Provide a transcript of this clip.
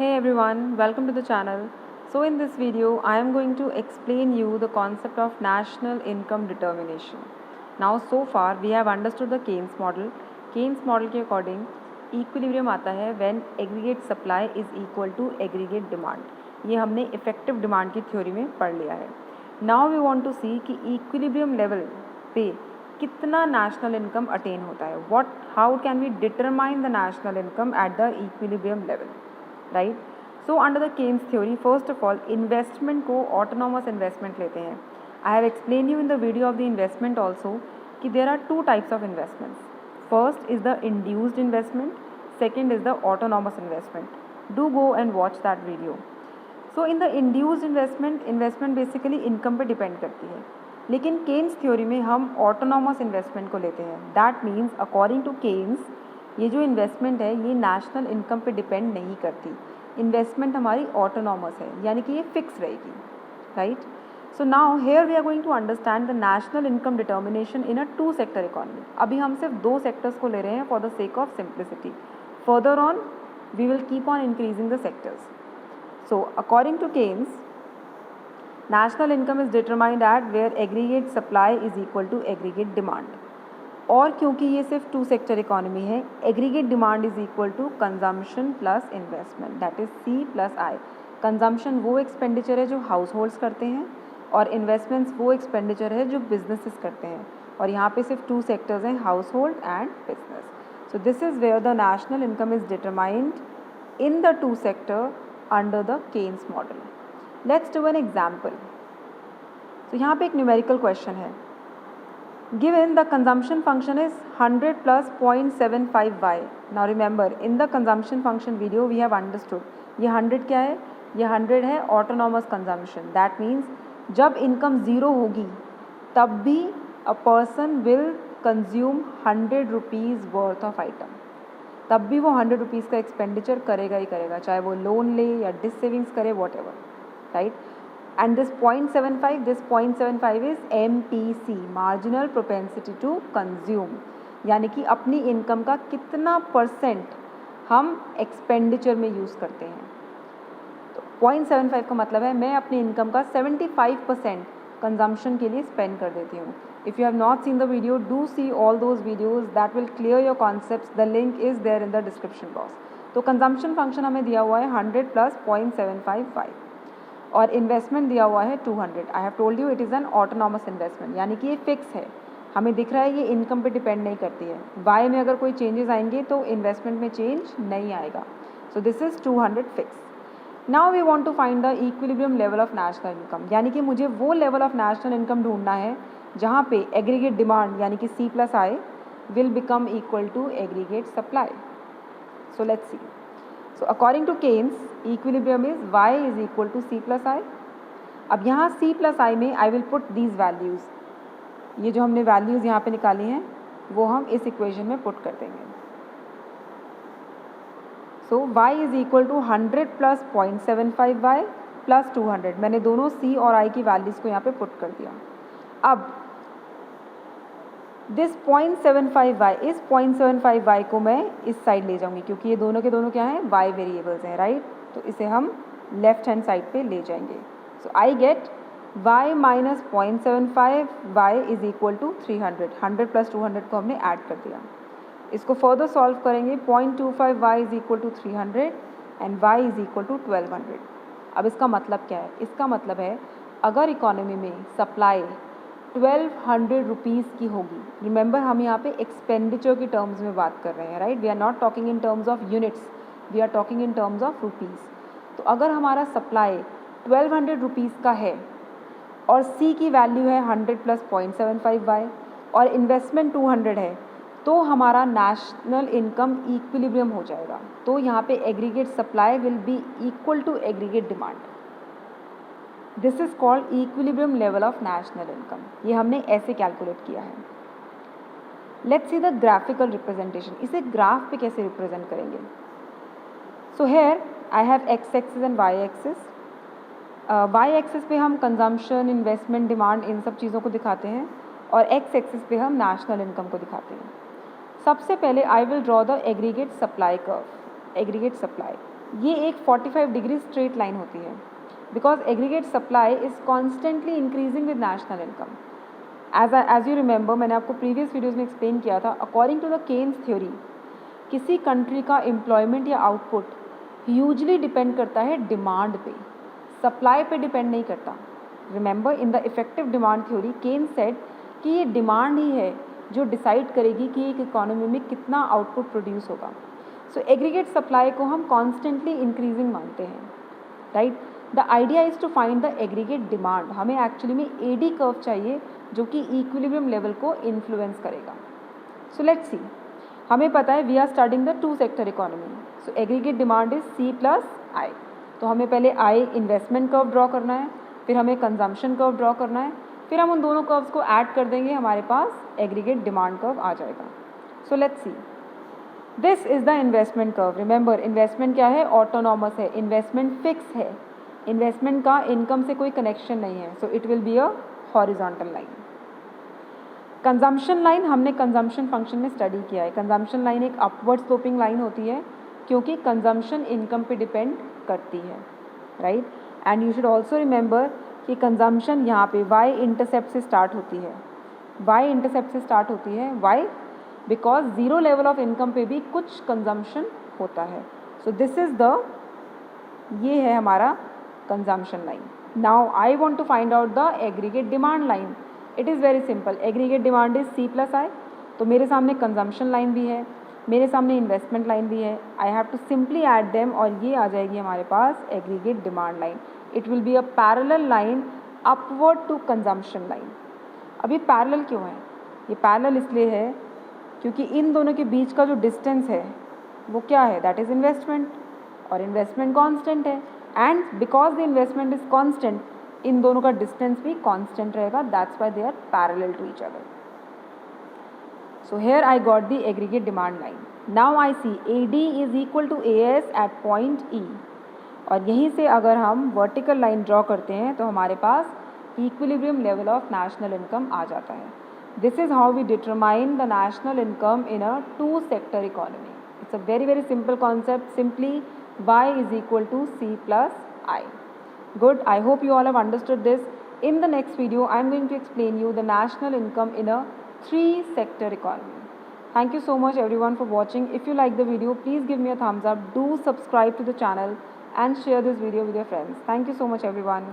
Hey everyone, welcome to the channel. So in this video, I am going to explain you the concept of national income determination. Now so far we have understood the Keynes model. Keynes model के according equilibrium आता है when aggregate supply is equal to aggregate demand. ये हमने effective demand की theory में पढ़ लिया है. Now we want to see कि equilibrium level पे कितना national income attain होता है. How can we determine the national income at the equilibrium level? Right. So under the Keynes theory first of all investment को autonomous investment लेते हैं. I have explain you in the video of the investment also कि there are two types of investments. First is the induced investment, second is the autonomous investment. Do go and watch that video. So in the induced investment basically income पे depend करती है, लेकिन Keynes theory में हम autonomous investment को लेते हैं. That means according to Keynes ये जो इन्वेस्टमेंट है ये नेशनल इनकम पे डिपेंड नहीं करती. इन्वेस्टमेंट हमारी ऑटोनॉमस है, यानी कि ये फिक्स रहेगी. Right. So now here we are going to understand the national income determination in a two sector economy. अभी हम सिर्फ दो सेक्टर्स को ले रहे हैं for the sake of simplicity. Further on we will keep on increasing the sectors. So according to Keynes national income is determined at where aggregate supply is equal to aggregate demand. और क्योंकि ये सिर्फ two sector economy है, aggregate demand is equal to consumption plus investment, that is C plus I. Consumption वो expenditure है जो house holds करते हैं और इन्वेस्टमेंट्स वो एक्सपेंडिचर है जो बिजनेसेस करते हैं. और यहाँ पे सिर्फ टू सेक्टर्स हैं, household and business. So this is where the national income is determined in the two sector under the Keynes model. Let's do an example. तो यहाँ पे एक न्यूमेरिकल क्वेश्चन है. Given the consumption function is 100 plus 0.75y. Now remember in the consumption function video we have understood ये 100 क्या है, ये 100 है autonomous consumption. That means जब इनकम ज़ीरो होगी तब भी a person will consume 100 rupees worth of item. तब भी वो 100 rupees का एक्सपेंडिचर करेगा ही करेगा, चाहे वो लोन ले या डिस सेविंग्स करे, what ever. Right. And this 0.75 is MPC, marginal propensity to consume, यानी कि अपनी इनकम का कितना परसेंट हम एक्सपेंडिचर में यूज़ करते हैं. तो 0.75 का मतलब है मैं अपनी इनकम का 75% कंजम्पशन के लिए स्पेंड कर देती हूँ. If you have not seen the video, do see all those videos, that will clear your concepts. The link is there in the description box. तो कंजम्पशन फंक्शन हमें दिया हुआ है 100 प्लस 0.75y और इन्वेस्टमेंट दिया हुआ है 200. I have told you it is an autonomous investment, यानी कि ये फिक्स है, हमें दिख रहा है ये इनकम पे डिपेंड नहीं करती है. वाई में अगर कोई चेंजेस आएंगे तो इन्वेस्टमेंट में चेंज नहीं आएगा. So this is 200 fix. Now we want to find the equilibrium level of national income, यानी कि मुझे वो लेवल ऑफ नेशनल इनकम ढूंढना है जहाँ पे एग्रीगेट डिमांड यानी कि C plus I will become equal to aggregate supply. So let's see. So according to Keynes, equilibrium is y is equal to c plus i. अब यहाँ c plus i में I will put these values. ये जो हमने values यहाँ पे निकाली हैं वो हम इस equation में put कर देंगे. So y is equal to 100 plus 0.75y plus 200. मैंने दोनों c और i की values को यहाँ पे put कर दिया. अब दिस 0.75y, इस 0.75y को मैं इस साइड ले जाऊंगी क्योंकि ये दोनों के दोनों क्या हैं, y वेरिएबल्स हैं. राइट. तो इसे हम लेफ्ट हैंड साइड पे ले जाएंगे. So I get y minus 0.75y is equal to 300. 100 plus 200 को हमने ऐड कर दिया. इसको फर्दर सॉल्व करेंगे. 0.25y is equal to 300 and y is equal to 1200. अब इसका मतलब क्या है? इसका मतलब है अगर इकोनॉमी में सप्लाई 1200 रुपीज़ की होगी. रिमेंबर हम यहाँ पे एक्सपेंडिचर की टर्म्स में बात कर रहे हैं. Right. We are not talking in terms of units, we are talking in terms of rupees. तो अगर हमारा सप्लाई 1200 रुपीज़ का है और सी की वैल्यू है 100 प्लस 0.75y और इन्वेस्टमेंट 200 है तो हमारा नेशनल इनकम इक्विलिब्रियम हो जाएगा. तो यहाँ पे aggregate supply will be equal to aggregate demand. This is called equilibrium level of national income. ये हमने ऐसे कैलकुलेट किया है. Let's see the graphical representation. इसे ग्राफ पे कैसे रिप्रेजेंट करेंगे? So here I have X axis and Y axis. Y axis पे हम कंजम्पशन, इन्वेस्टमेंट, डिमांड, इन सब चीज़ों को दिखाते हैं और एक्स एक्सिस पे हम नेशनल इनकम को दिखाते हैं. सबसे पहले I will draw the aggregate supply curve. Aggregate supply ये एक 45 डिग्री स्ट्रेट लाइन होती है, because aggregate supply is constantly increasing with national income. As you remember, मैंने आपको प्रीवियस वीडियोज़ में एक्सप्लेन किया था, according to the Keynes theory किसी कंट्री का एम्प्लॉयमेंट या आउटपुट ह्यूजली डिपेंड करता है डिमांड पे, सप्लाई पे डिपेंड नहीं करता। Remember, in the effective demand theory cane said कि ये डिमांड ही है जो डिसाइड करेगी कि एक इकोनॉमी में कितना आउटपुट प्रोड्यूस होगा। सो एग्रीगेट सप्लाई को हम कॉन्स्टेंटली इंक्रीजिंग मानते हैं, right. The idea is to find the aggregate demand. हमें एक्चुअली में एडी कर्व चाहिए जो कि इक्विलिब्रियम लेवल को इन्फ्लुएंस करेगा। सो लेट्स सी, हमें पता है we are starting the two sector economy, so aggregate demand is C plus I। तो हमें पहले इन्वेस्टमेंट कर्व ड्रॉ करना है, फिर हमें कंजम्पशन कर्व ड्रॉ करना है, फिर हम उन दोनों कर्व्स को ऐड कर देंगे, हमारे पास एग्रीगेट डिमांड कर्व आ जाएगा। सो let's C, this is the investment curve. Remember, investment क्या है? ऑटोनॉमस है, इन्वेस्टमेंट फिक्स है, इन्वेस्टमेंट का इनकम से कोई कनेक्शन नहीं है, so it will be a horizontal line. Consumption line हमने कंजम्पशन फंक्शन में स्टडी किया है। कंजम्पशन लाइन एक अपवर्ड स्लोपिंग लाइन होती है क्योंकि कंजम्पशन इनकम पे डिपेंड करती है, right. And you should also remember कि कंजम्पशन यहाँ पे y इंटरसेप्ट से स्टार्ट होती है, y इंटरसेप्ट से स्टार्ट होती है। Why? Because zero level of income पे भी कुछ कंजम्पशन होता है। सो दिस इज़ द, ये है हमारा consumption line. Now I want to find out the aggregate demand line. It is very simple, aggregate demand is C plus I। तो मेरे सामने कंजम्पशन लाइन भी है, मेरे सामने इन्वेस्टमेंट लाइन भी है। I have to simply add them और ये आ जाएगी हमारे पास aggregate demand line. It will be a parallel line upward to consumption line. अब ये पैरेलल क्यों है? ये पैरेलल इसलिए है क्योंकि इन दोनों के बीच का जो डिस्टेंस है वो क्या है? दैट इज़ इन्वेस्टमेंट, और इन्वेस्टमेंट कांस्टेंट है। And because the investment is constant, इन दोनों का डिस्टेंस भी कांस्टेंट रहेगा, that's why they are parallel to each other. So here I got the aggregate demand line. Now I see AD is equal to AS at point E, और यहीं से अगर हम वर्टिकल लाइन ड्रॉ करते हैं तो हमारे पास equilibrium level of national income आ जाता है। This is how we determine the national income in a two sector economy. It's a very simple concept, simply y is equal to C plus I. Good, I hope you all have understood this. In the next video, I am going to explain you the national income in a 3-sector economy. Thank you so much everyone for watching. If you like the video, please give me a thumbs up. Do subscribe to the channel and share this video with your friends. Thank you so much everyone.